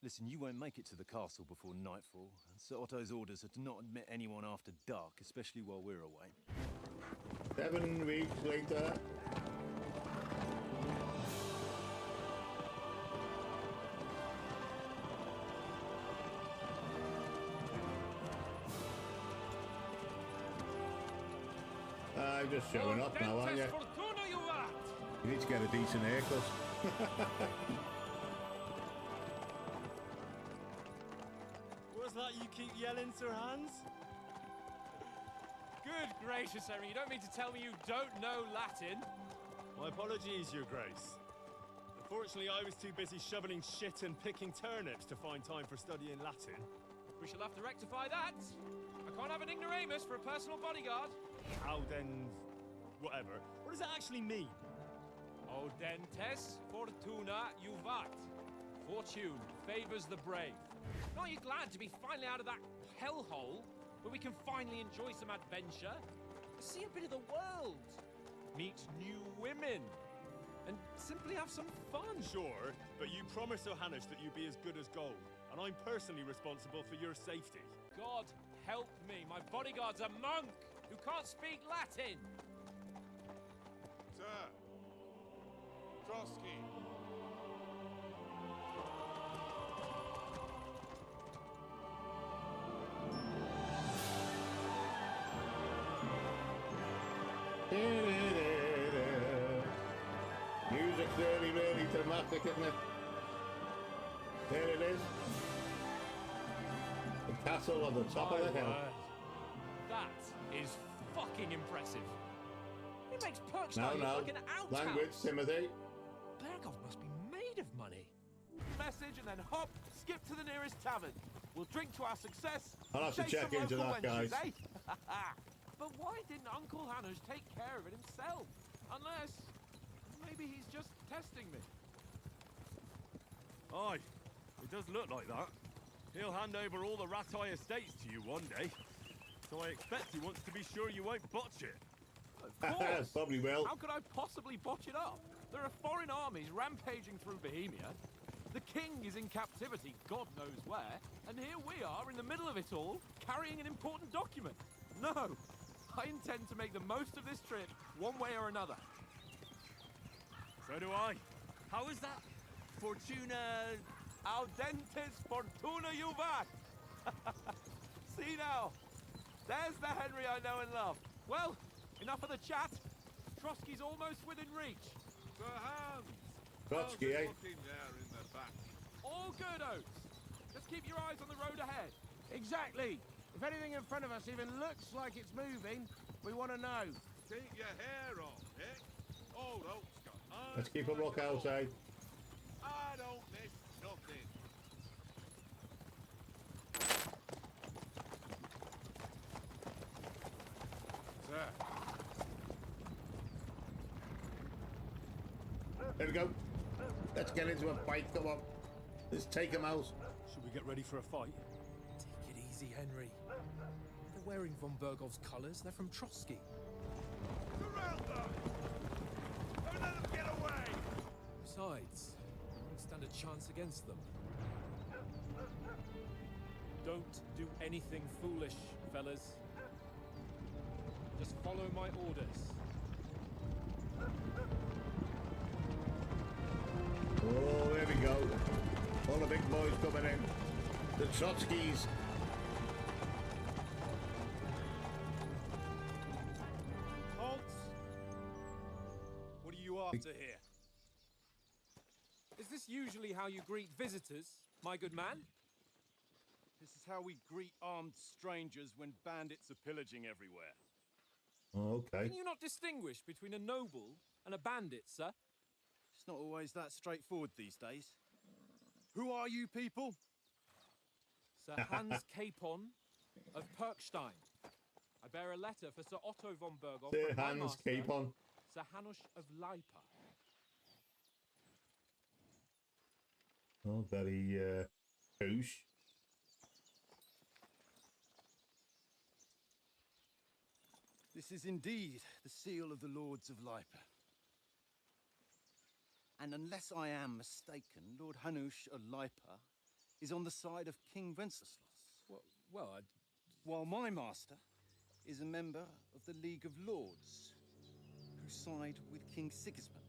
Listen, you won't make it to the castle before nightfall, and Sir Otto's orders are to not admit anyone after dark, especially while we're away. 7 weeks later. I'm just showing up now, aren't you? You need to get a decent haircut. What's that you keep yelling, Sir Hans? Good gracious, Henry, you don't mean to tell me you don't know Latin? My apologies, Your Grace. Unfortunately, I was too busy shoveling shit and picking turnips to find time for studying Latin. We shall have to rectify that. I can't have an ignoramus for a personal bodyguard. Audens... whatever. What does that actually mean? Audentes fortuna juvat. Fortune favors the brave. Aren't you glad to be finally out of that hellhole where we can finally enjoy some adventure? See a bit of the world. Meet new women. And simply have some fun. Sure, but you promised Johannes that you'd be as good as gold, and I'm personally responsible for your safety. God help me, my bodyguard's a monk who can't speak Latin. Sir, Trotsky. Music's really, really dramatic, isn't it? There it is. The castle on the top of the hill. That is fucking impressive. It makes Perkstein look like an outhouse. Language, Timothy. Berghoff must be made of money. Message and then hop, skip to the nearest tavern. We'll drink to our success. I'll have to check into that, guys. Eh? But why didn't Uncle Hanush take care of it himself? Unless, maybe he's just testing me. Aye, it does look like that. He'll hand over all the Ratai estates to you one day. So I expect he wants to be sure you won't botch it. Of course. Probably will. How could I possibly botch it up? There are foreign armies rampaging through Bohemia. The king is in captivity, God knows where. And here we are in the middle of it all, carrying an important document. No, I intend to make the most of this trip, one way or another. So do I. How is that? Fortuna... Audentes fortuna juvat! See now, there's the Henry I know and love. Well, enough of the chat. Trotsky's almost within reach. Sir Hans! Trotsky, eh? Looking there in the back. All good, Oates. Just keep your eyes on the road ahead. Exactly. If anything in front of us even looks like it's moving, we want to know. Keep your hair on, eh? Old Oak's got eyes. Let's keep a look outside. I don't miss nothing. Sir. There we go. Let's get into a fight. Come on. Let's take him out. Should we get ready for a fight? Take it easy, Henry. They're wearing von Bergov's colours. They're from Trotsky. Surround them! Don't let them get away! Besides, we won't stand a chance against them. Don't do anything foolish, fellas. Just follow my orders. Oh, there we go. All the big boys coming in. The Trotskys. Halt! What are you after here? Is this usually how you greet visitors, my good man? This is how we greet armed strangers when bandits are pillaging everywhere. Oh, okay. Can you not distinguish between a noble and a bandit, sir? It's not always that straightforward these days. Who are you people? Sir Hans Capon of Perkstein. I bear a letter for Sir Otto von Berghoff Sir from my Hans master, Capon. Sir Hanush of Lipa. Oh, very, douche. This is indeed the seal of the Lords of Lipa. And unless I am mistaken, Lord Hanush of Lipa is on the side of King Wenceslas, Well, while my master is a member of the League of Lords, who side with King Sigismund.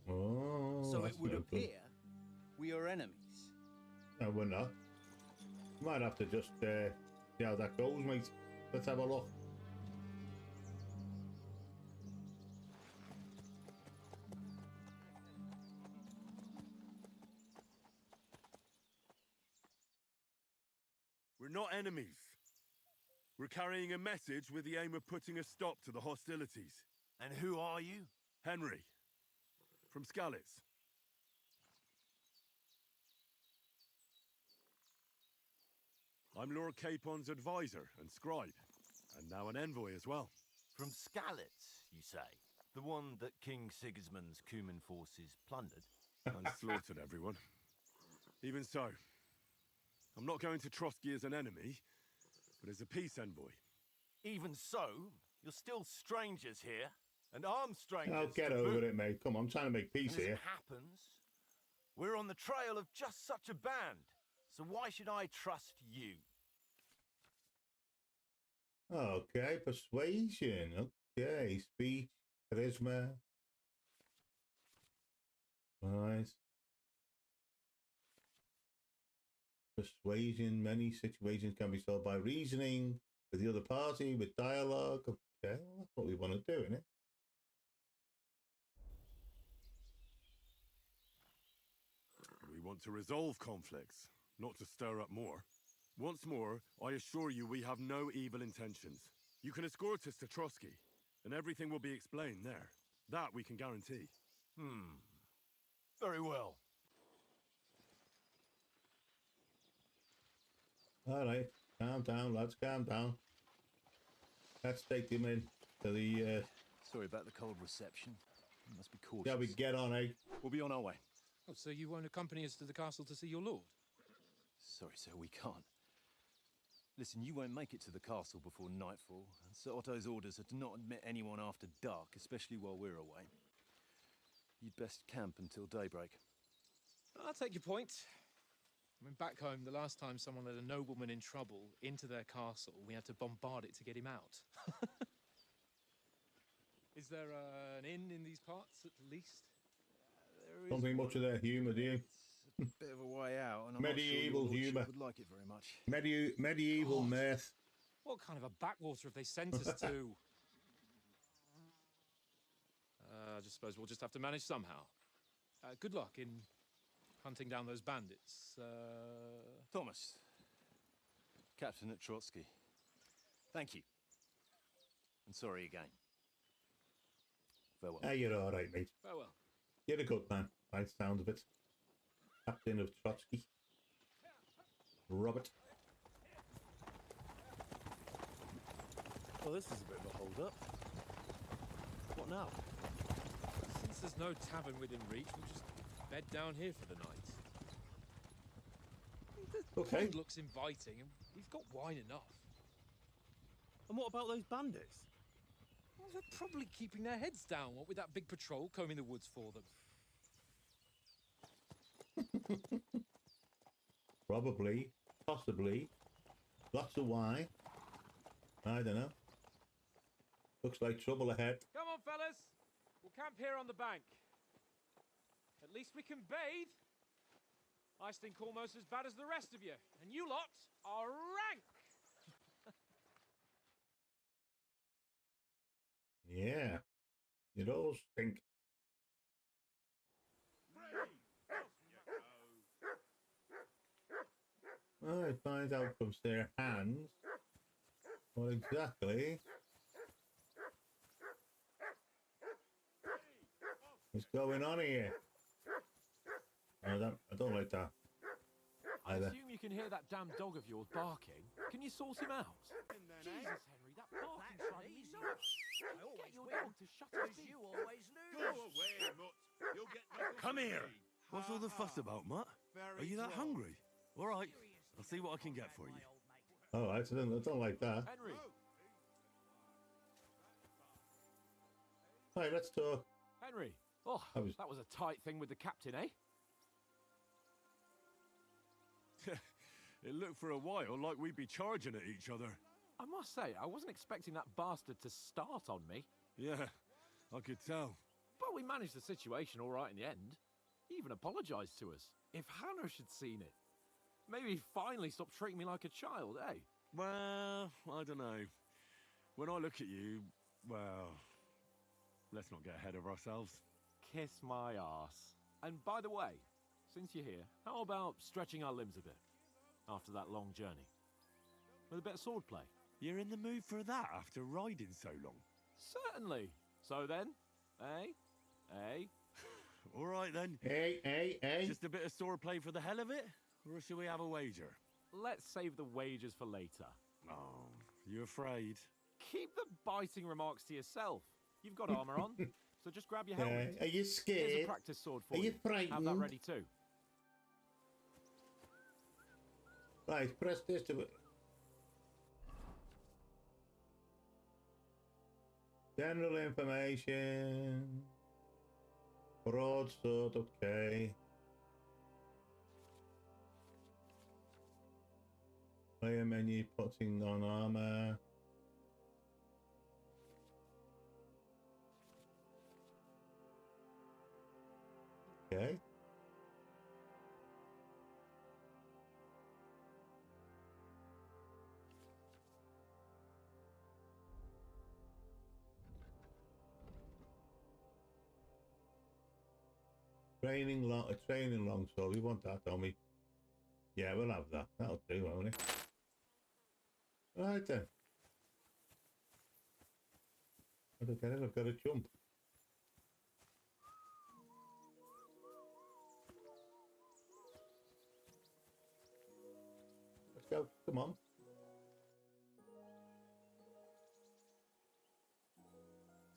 Oh, So that's it would no good. appear we are enemies. No, we're not. Might have to just see how that goes, mate. Let's have a look. We're not enemies. We're carrying a message with the aim of putting a stop to the hostilities. And who are you? Henry, from Skalitz. I'm Lord Capon's advisor and scribe, and now an envoy as well. From Skalitz, you say? The one that King Sigismund's Cuman forces plundered? And slaughtered everyone. Even so, I'm not going to Trotsky as an enemy, but as a peace envoy. Even so, you're still strangers here, and I'm strangers. I'll get to over boot. it, mate. Come on, I'm trying to make peace And as here. it happens, we're on the trail of just such a band. So why should I trust you? Okay, persuasion. Okay, speech, charisma. Right. Persuasion. Many situations can be solved by reasoning with the other party, with dialogue. Okay, well, that's what we want to do, isn't it? We want to resolve conflicts, not to stir up more. Once more, I assure you we have no evil intentions. You can escort us to Trotsky, and everything will be explained there. That we can guarantee. Very well. All right, calm down, lads, calm down. Let's take them in to the. Sorry about the cold reception. You must be cautious. Shall we get on, eh? We'll be on our way. Oh, so you won't accompany us to the castle to see your lord? Sorry, sir, we can't. Listen, you won't make it to the castle before nightfall, and Sir Otto's orders are to not admit anyone after dark, especially while we're away. You'd best camp until daybreak. I'll take your point. I mean, back home, the last time someone led a nobleman in trouble into their castle, we had to bombard it to get him out. Is there an inn in these parts, at least? There Don't think much of their humour, do you? It's a bit of a way out, and I'm Medieval not sure your humour. lordship would like it very much. Medieval God. myth. What kind of a backwater have they sent us to? I just suppose we'll just have to manage somehow. Good luck in hunting down those bandits. Thomas, captain at Trotsky. Thank you. And sorry again. Farewell. Ah, you're all right, mate. Farewell. You're a good man, by the sound of it. Captain of Trotsky. Robert. Well, this is a bit of a hold-up. What now? Since there's no tavern within reach, we'll just bed down here for the night. The Okay. pond looks inviting, and we've got wine enough. And what about those bandits? Well, they're probably keeping their heads down, what with that big patrol combing the woods for them. Probably. Possibly. Lots of wine. I don't know. Looks like trouble ahead. Come on, fellas. We'll camp here on the bank. At least we can bathe. I stink almost as bad as the rest of you, and you lot are rank. Yeah. It all stink. Well, it finds out from their hands what exactly is going on here. I don't like that I either. assume you can hear that damn dog of yours barking. Can you sort him out? Jesus, Henry, that barking's driving me nuts. Get your dog to shut his teeth. You always lose. Go away, Mutt. You'll get nothing Come from here! me. What's all the fuss about, Mutt? Are you that hungry? All right, I'll see what I can get for you. All right, I don't like that. Henry, All right, let's talk. Henry. Oh, That was- that was a tight thing with the captain, eh? It looked for a while like we'd be charging at each other. I must say, I wasn't expecting that bastard to start on me. Yeah, I could tell. But we managed the situation all right in the end. He even apologized to us. If Hanosh had seen it, maybe he'd finally stop treating me like a child, eh? Well, I don't know. When I look at you, well, let's not get ahead of ourselves. Kiss my arse. And by the way, since you're here, how about stretching our limbs a bit after that long journey? With a bit of swordplay? You're in the mood for that after riding so long? Certainly. So then, eh? Eh? All right then. Hey. Just a bit of swordplay for the hell of it? Or shall we have a wager? Let's save the wagers for later. Oh, you afraid? Keep the biting remarks to yourself. You've got armor on, so just grab your helmet. Are you Here's a scared? practice sword for Are you Have that frightened? ready too. Right, press this to it. General information. Broadsword, okay. Player menu, putting on armor. Okay. Training longsword. We want that, don't we? Yeah, we'll have that. That'll do, won't it? Right then. I don't get it. I've got to jump. Let's go. Come on.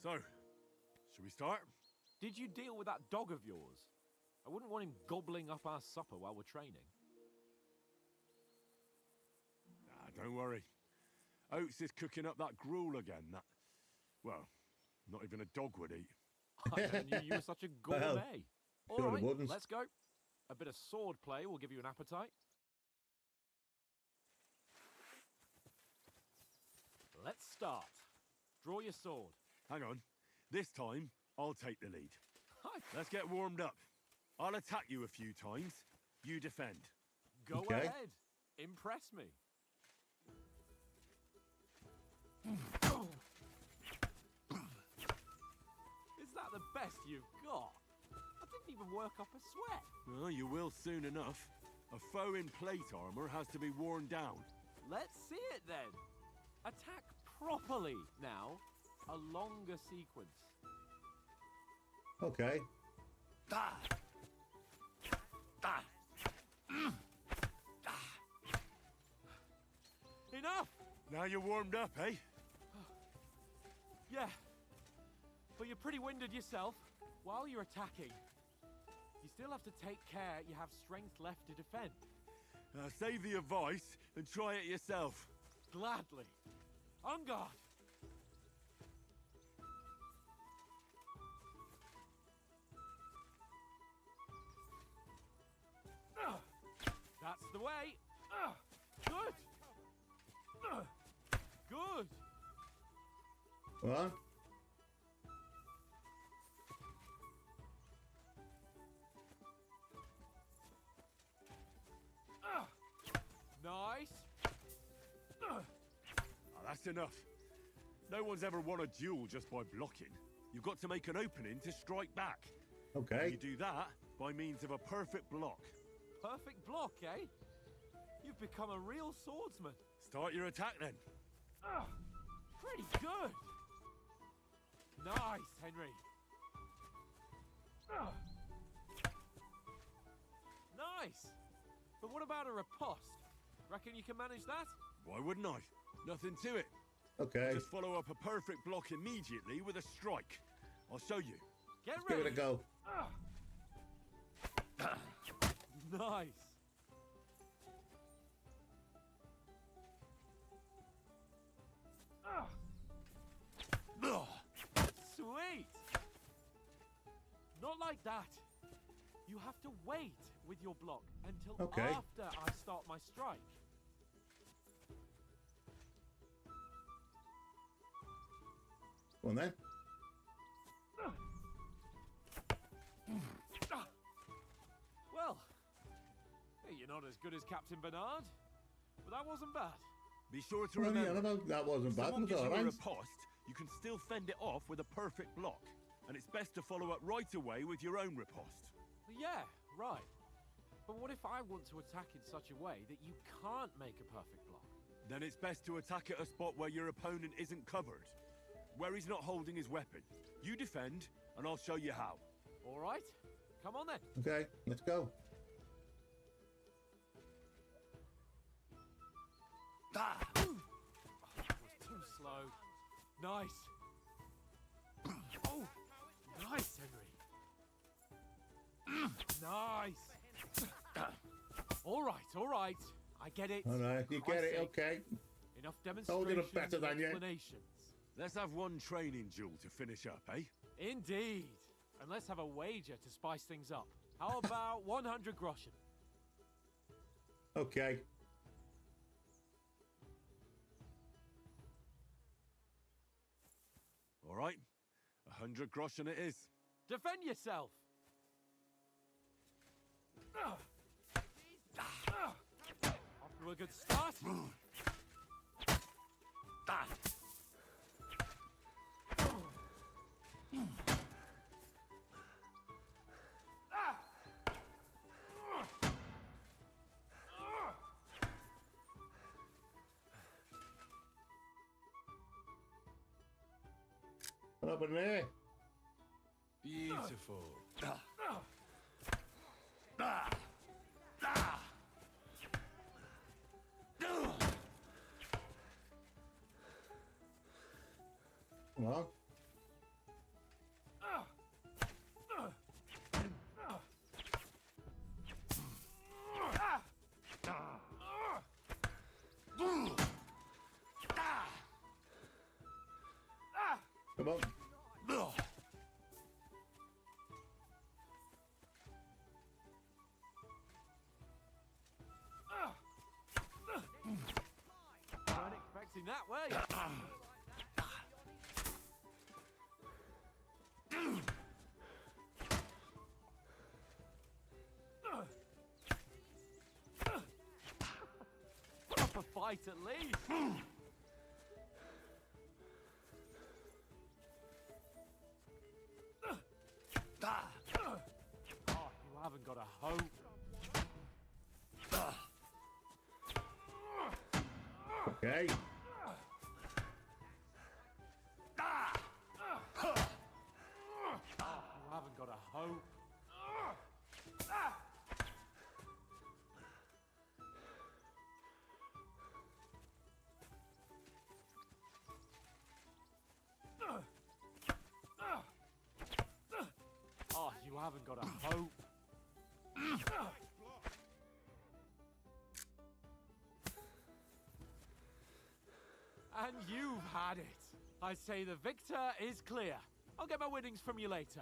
So, should we start? Did you deal with that dog of yours? I wouldn't want him gobbling up our supper while we're training. Don't worry. Oates is cooking up that gruel again. That, well, not even a dog would eat. I never knew you were such a gourmet. All sure right, wouldn't. let's go. A bit of sword play will give you an appetite. Let's start. Draw your sword. Hang on. This time, I'll take the lead. Hi. Let's get warmed up. I'll attack you a few times. You defend. Go Okay. ahead. Impress me. Is that the best you've got? I didn't even work up a sweat. Well, you will soon enough. A foe in plate armor has to be worn down. Let's see it then. Attack properly now. A longer sequence. Okay. Enough! Now you're warmed up, eh? Yeah. But you're pretty winded yourself. While you're attacking, you still have to take care you have strength left to defend. Save the advice and try it yourself. Gladly. On guard. That's the way. Good. Good. What? Nice. That's enough. No one's ever won a duel just by blocking. You've got to make an opening to strike back. Okay. You do that by means of a perfect block. Perfect block, eh? You've become a real swordsman. Start your attack then. Pretty good. Nice, Henry. Nice. But what about a riposte? Reckon you can manage that? Why wouldn't I? Nothing to it. Okay. Just follow up a perfect block immediately with a strike. I'll show you. Get Give ready. it a go. Nice. Sweet. Not like that. You have to wait with your block until Okay. after I start my strike. Go on then. Well, hey, you're not as good as Captain Bernard, but that wasn't bad. Be sure to Well, yeah, remember, no, that wasn't if bad. someone It was gives all you a right. riposte, you can still fend it off with a perfect block. And it's best to follow up right away with your own riposte. Yeah, right. But what if I want to attack in such a way that you can't make a perfect block? Then it's best to attack at a spot where your opponent isn't covered. Where he's not holding his weapon. You defend, and I'll show you how. All right, come on then. Okay, let's go. Ah! That was too slow. Nice. Oh, nice, Henry. Nice. All right. I get it. All right, you get it, Christ's sake. okay. Enough Told you demonstrations the better and than you. explanations. Let's have one training duel to finish up, eh? Indeed. And let's have a wager to spice things up. How about 100 groschen? Okay. All right, 100 groschen it is. Defend yourself. Off to a good start. What happened there? Beautiful. Come on. Come on. Weren't expecting that way. Proper fight at least. Oh, you haven't got a hope. Okay. You haven't got a hope. Oh, you haven't got a hope. And you've had it. I say the victor is clear. I'll get my winnings from you later.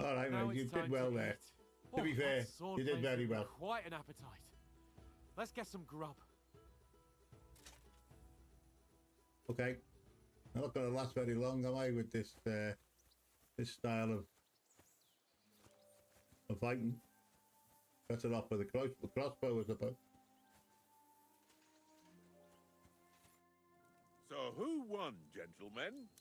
All right, Now man. You it's did time well to there. eat. To be that fair, sword you did plate's very given me well. Quite an appetite. Let's get some grub. Okay. I'm not going to last very long, am I, with this this style of fighting? Better off with a crossbow, I suppose. So who won, gentlemen?